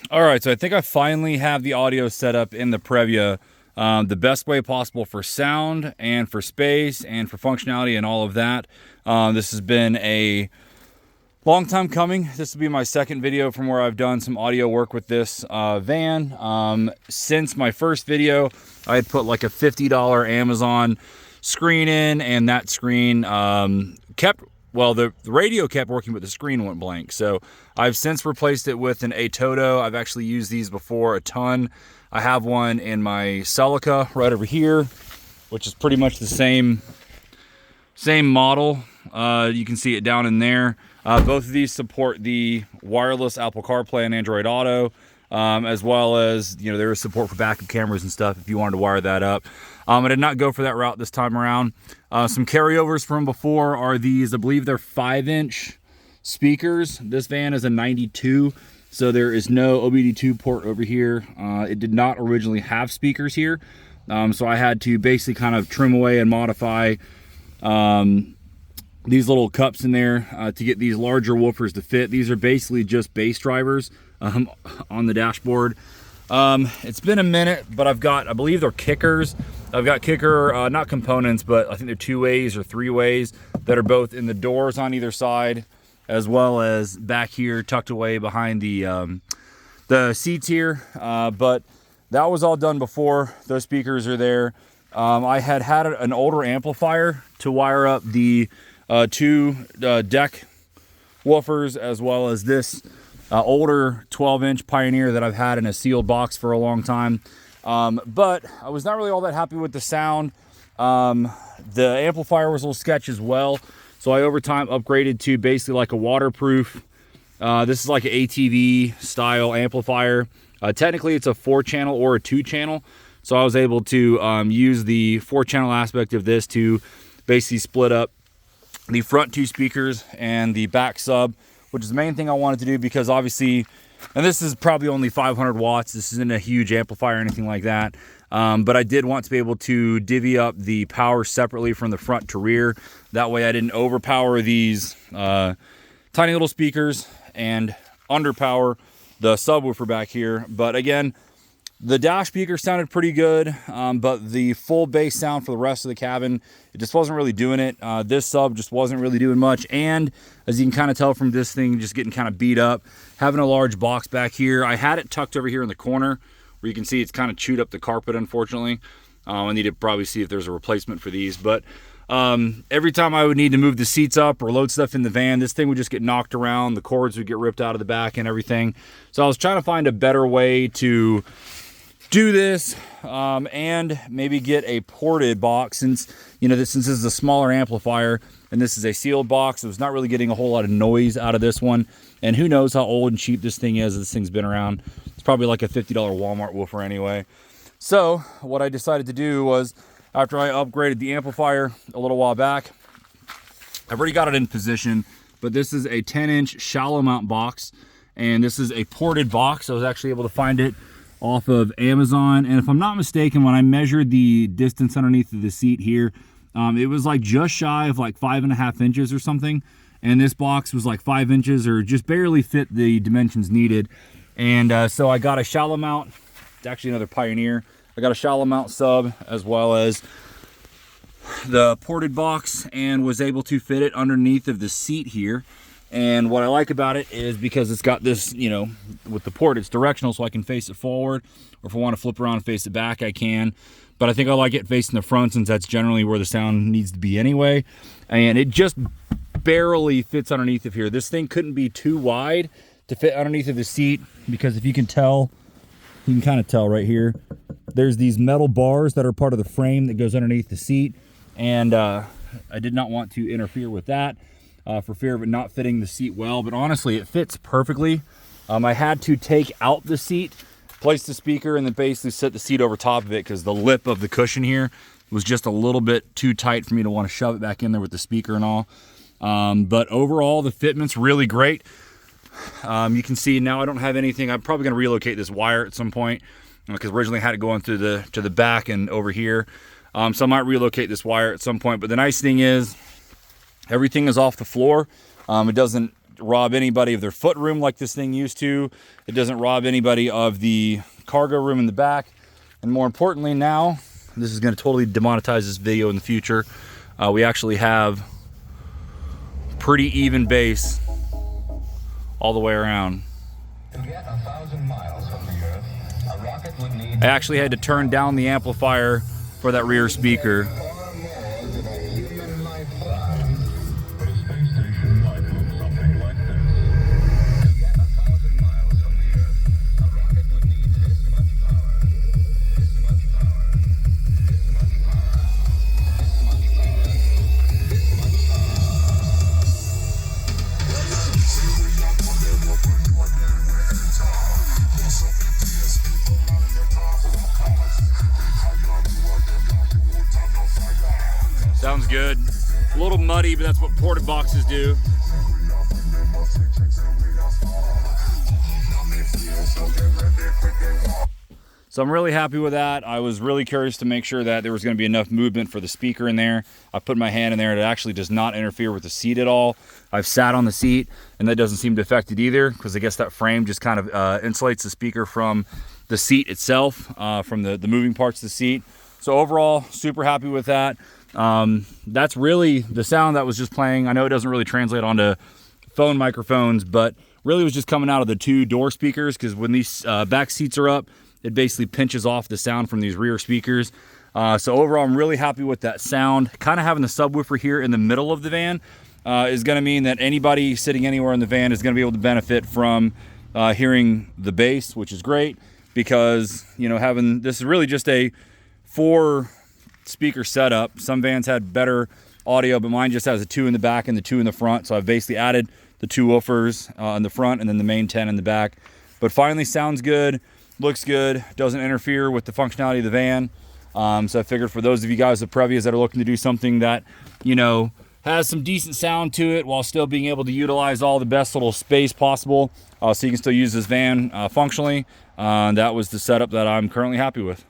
All right, so I think I finally have the audio set up in the Previa the best way possible for sound and for space and for functionality and all of that. This has been a long time coming. This will be my second video from where I've done some audio work with this van. Since my first video, I had put like a $50 Amazon screen in, and that screen the radio kept working, but the screen went blank. So I've since replaced it with an Atoto. I've actually used these before a ton. I have one in my Celica right over here, which is pretty much the same model. You can see it down in there. Both of these support the wireless Apple CarPlay and Android Auto, as well as, there is support for backup cameras and stuff if you wanted to wire that up. I did not go for that route this time around. Some carryovers from before are these, I believe they're 5-inch speakers. This van is a 92, so there is no OBD2 port over here. It did not originally have speakers here, so I had to basically kind of trim away and modify these little cups in there to get these larger woofers to fit. These are basically just bass drivers on the dashboard. It's been a minute, but I believe they're kickers. I've got kicker, not components, but I think they're 2-ways or 3-ways that are both in the doors on either side, as well as back here tucked away behind the seats here. But that was all done before. Those speakers are there. I had an older amplifier to wire up the two deck woofers, as well as this older 12-inch Pioneer that I've had in a sealed box for a long time. But I was not really all that happy with the sound. The amplifier was a little sketch as well, so I over time upgraded to basically like a waterproof. This is like an ATV style amplifier. Technically it's a 4-channel or a 2-channel, so I was able to use the 4-channel aspect of this to basically split up the front 2 speakers and the back sub, which is the main thing I wanted to do, because obviously, and this is probably only 500 watts. This isn't a huge amplifier or anything like that. But I did want to be able to divvy up the power separately from the front to rear. That way I didn't overpower these tiny little speakers and underpower the subwoofer back here. But again, the dash speaker sounded pretty good, but the full bass sound for the rest of the cabin, it just wasn't really doing it. This sub just wasn't really doing much. And as you can kind of tell from this thing just getting kind of beat up, having a large box back here, I had it tucked over here in the corner where you can see it's kind of chewed up the carpet, unfortunately. I need to probably see if there's a replacement for these. But every time I would need to move the seats up or load stuff in the van, this thing would just get knocked around. The cords would get ripped out of the back and everything. So I was trying to find a better way to do this and maybe get a ported box, since this is a smaller amplifier and this is a sealed box. It was not really getting a whole lot of noise out of this one, and who knows how old and cheap this thing is. This thing's been around. It's probably like a $50 Walmart woofer anyway. So what I decided to do was, after I upgraded the amplifier a little while back, I've already got it in position, but this is a 10-inch shallow mount box, and this is a ported box. I was actually able to find it off of Amazon, and if I'm not mistaken, when I measured the distance underneath of the seat here, it was like just shy of like 5.5 inches or something, and this box was like 5 inches, or just barely fit the dimensions needed. And so I got a shallow mount. It's actually another Pioneer. I got a shallow mount sub as well as the ported box, and was able to fit it underneath of the seat here. And what I like about it is because it's got this, with the port, it's directional, so I can face it forward, or if I want to flip around and face it back, I can. But I think I like it facing the front, since that's generally where the sound needs to be anyway. And it just barely fits underneath of here. This thing couldn't be too wide to fit underneath of the seat, because if you can tell, you can kind of tell right here, there's these metal bars that are part of the frame that goes underneath the seat. And I did not want to interfere with that, for fear of it not fitting the seat well. But honestly, it fits perfectly. I had to take out the seat, place the speaker, and then basically set the seat over top of it, because the lip of the cushion here was just a little bit too tight for me to want to shove it back in there with the speaker and all. But overall, the fitment's really great. You can see now I don't have anything. I'm probably going to relocate this wire at some point, because originally I had it going through to the back and over here. So I might relocate this wire at some point. But the nice thing is, everything is off the floor. It doesn't rob anybody of their foot room like this thing used to. It doesn't rob anybody of the cargo room in the back. And more importantly now, this is going to totally demonetize this video in the future. We actually have pretty even bass all the way around. To get 1,000 miles from the Earth, a rocket would need... I actually had to turn down the amplifier for that rear speaker. far more than a human lifetime. But a space station might look something like this. To get 1,000 miles from the Earth, a rocket would need this much power, this much power, this much power, this much power, this much Sounds good. A little muddy, but that's what porta boxes do. So I'm really happy with that. I was really curious to make sure that there was going to be enough movement for the speaker in there. I put my hand in there and it actually does not interfere with the seat at all. I've sat on the seat and that doesn't seem to affect it either, because I guess that frame just kind of insulates the speaker from the seat itself, from the moving parts of the seat. So overall, super happy with that. That's really the sound that was just playing. I know it doesn't really translate onto phone microphones, but really was just coming out of the two door speakers, because when these back seats are up, it basically pinches off the sound from these rear speakers. So overall, I'm really happy with that sound. Kind of having the subwoofer here in the middle of the van is going to mean that anybody sitting anywhere in the van is going to be able to benefit from hearing the bass, which is great, because, you know, having this is really just a 4 speaker setup. Some vans had better audio, but mine just has a 2 in the back and the 2 in the front. So I've basically added the 2 woofers in the front and then the main 10 in the back. But finally sounds good, looks good, doesn't interfere with the functionality of the van. So I figured for those of you guys with Previas that are looking to do something that, you know, has some decent sound to it while still being able to utilize all the best little space possible, so you can still use this van functionally, that was the setup that I'm currently happy with.